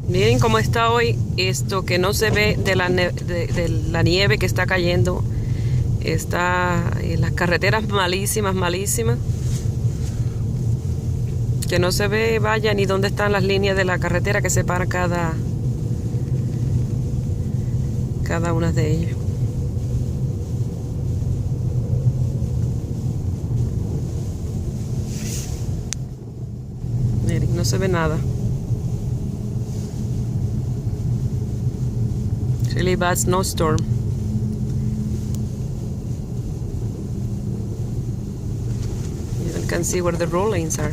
Miren cómo está hoy esto, que no se ve de de la nieve que está cayendo. Está en las carreteras malísimas, malísimas. Que no se ve, vaya, ni dónde están las líneas de la carretera que separa cada una de ellas. Miren, no se ve nada. Really bad snowstorm. You can see where the road lanes are.